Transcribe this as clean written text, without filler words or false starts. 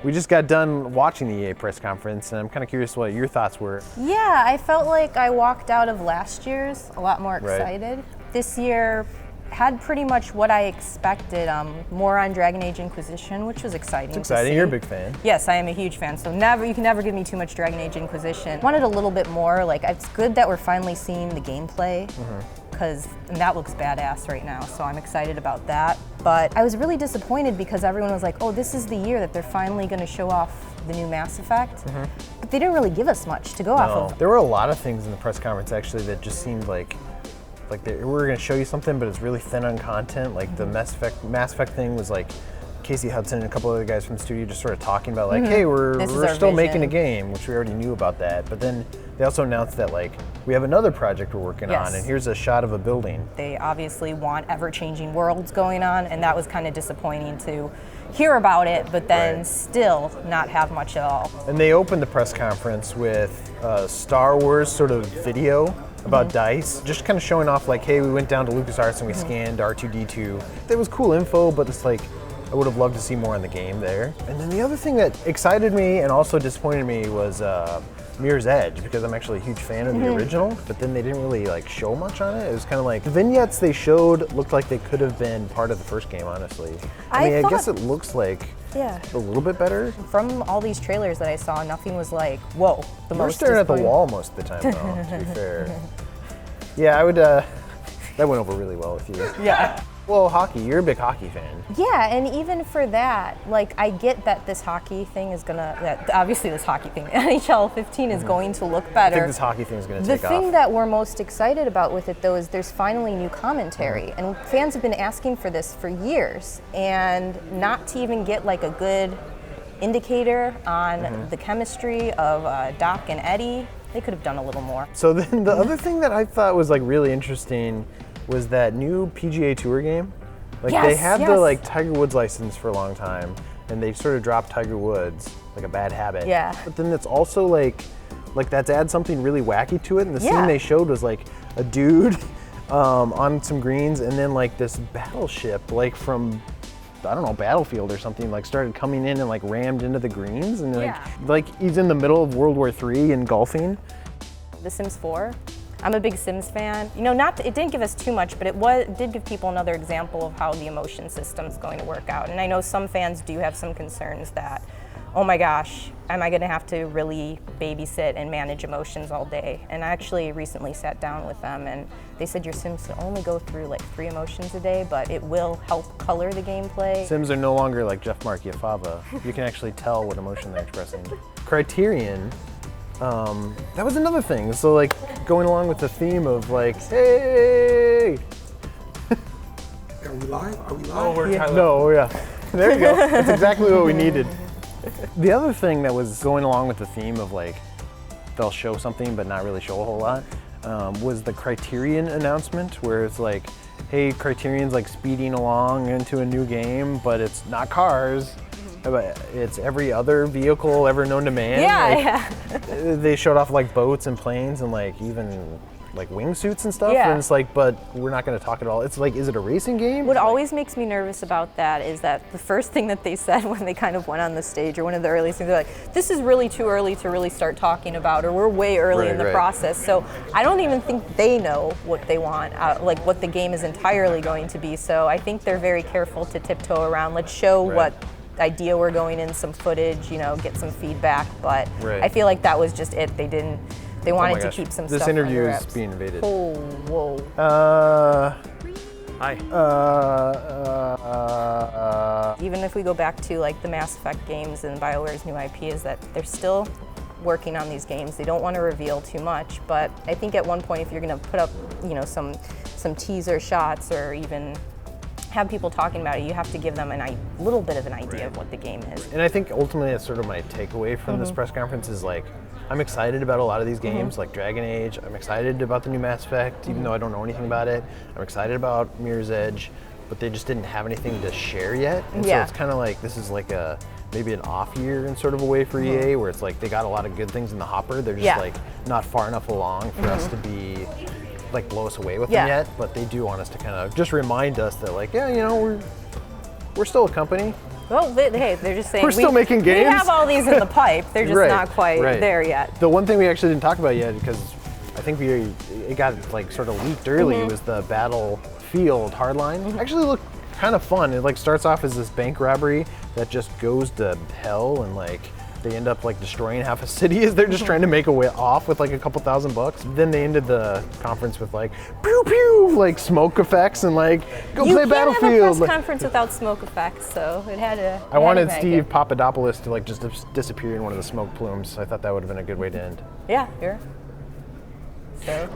We just got done watching the EA press conference, and I'm kind of curious what your thoughts were. Yeah, I felt like I walked out of last year's a lot more excited. Right. This year had pretty much what I expected, more on Dragon Age Inquisition, which was exciting. It's exciting, you're a big fan. Yes, I am a huge fan, so you can never give me too much Dragon Age Inquisition. Wanted a little bit more, like it's good that we're finally seeing the gameplay, because that looks badass right now, so I'm excited about that. But I was really disappointed because everyone was like, oh, this is the year that they're finally going to show off the new Mass Effect. But they didn't really give us much to go off of. There were a lot of things in the press conference actually that just seemed like we were going to show you something, but it's really thin on content. Like the Mass Effect thing was like Casey Hudson and a couple other guys from the studio just sort of talking about like, hey, we're still making a game, which we already knew about that. But then they also announced that like we have another project we're working on, and here's a shot of a building. They obviously want ever-changing worlds going on, and that was kind of disappointing to hear about it, but then still not have much at all. And they opened the press conference with Star Wars sort of video about DICE, just kind of showing off like, hey, we went down to LucasArts and we scanned R2-D2. It was cool info, but it's like, I would have loved to see more in the game there. And then the other thing that excited me and also disappointed me was Mirror's Edge, because I'm actually a huge fan of the original, but then they didn't really like show much on it. It was kind of like, the vignettes they showed looked like they could have been part of the first game, honestly. I mean, I guess it looks like a little bit better. From all these trailers that I saw, nothing was like, whoa, the most. We're staring at the wall most of the time, though, to be fair. Yeah, I would, that went over really well with you. Yeah. Well, hockey, you're a big hockey fan. Yeah, and even for that, like, I get that this hockey thing is obviously this hockey thing, NHL 15 is going to look better. I think this hockey thing is going to take off. The thing that we're most excited about with it, though, is there's finally new commentary, and fans have been asking for this for years, and not to even get, like, a good indicator on the chemistry of Doc and Eddie, they could have done a little more. So then the other thing that I thought was, like, really interesting was that new PGA Tour game. Like they had the like Tiger Woods license for a long time, and they sort of dropped Tiger Woods, like a bad habit. Yeah. But then it's also like that's add something really wacky to it. And the scene they showed was like a dude on some greens, and then like this battleship, like from I don't know, Battlefield or something, like started coming in and like rammed into the greens, and like he's in the middle of World War III and golfing. The Sims 4. I'm a big Sims fan. You know, it didn't give us too much, but it did give people another example of how the emotion system's going to work out. And I know some fans do have some concerns that, oh my gosh, am I gonna have to really babysit and manage emotions all day? And I actually recently sat down with them, and they said your Sims will only go through like 3 emotions a day, but it will help color the gameplay. Sims are no longer like Jeff Markiafava. You can actually tell what emotion they're expressing. Criterion, that was another thing. So like going along with the theme of like, hey! Are we live? Oh, we're there you go. That's exactly what we needed. The other thing that was going along with the theme of like, they'll show something but not really show a whole lot, was the Criterion announcement, where it's like, hey, Criterion's like speeding along into a new game, but it's not cars. It's every other vehicle ever known to man. They showed off like boats and planes and like even like wingsuits and stuff. And it's like, but we're not going to talk at all. It's like, is it a racing game? What always makes me nervous about that is that the first thing that they said when they kind of went on the stage, or one of the earliest things, they're like, this is really too early to really start talking about, or we're way early in the process. So I don't even think they know what they want, like what the game is entirely going to be. So I think they're very careful to tiptoe around. Let's show what idea we're going in, some footage, you know, get some feedback, but I feel like that was just it. They wanted to keep some stuff. This interview is being invaded. Oh, whoa. Hi. Even if we go back to like the Mass Effect games and Bioware's new IP, is that they're still working on these games. They don't want to reveal too much, but I think at one point, if you're going to put up, you know, some teaser shots or even have people talking about it, you have to give them a little bit of an idea of what the game is. And I think ultimately that's sort of my takeaway from this press conference is like, I'm excited about a lot of these games, like Dragon Age. I'm excited about the new Mass Effect, even though I don't know anything about it. I'm excited about Mirror's Edge, but they just didn't have anything to share yet. And so it's kind of like, this is like maybe an off year in sort of a way for EA, where it's like they got a lot of good things in the hopper. They're just like not far enough along for us to be like blow us away with them yet, but they do want us to kind of just remind us that like, yeah, you know, we're still a company. Well, hey, they're just saying We're still making games. We have all these in the pipe. They're just not quite there yet. The one thing we actually didn't talk about yet, because I think it got like sort of leaked early, was the Battlefield Hardline. Actually looked kind of fun. It like starts off as this bank robbery that just goes to hell, and like they end up like destroying half a city as they're just trying to make a way off with like a couple $1,000. Then they ended the conference with like pew pew, like smoke effects, and like go play Battlefield. You can't have a press conference without smoke effects, so it had to. I wanted Steve Papadopoulos to like just disappear in one of the smoke plumes. I thought that would have been a good way to end. Yeah, sure. So.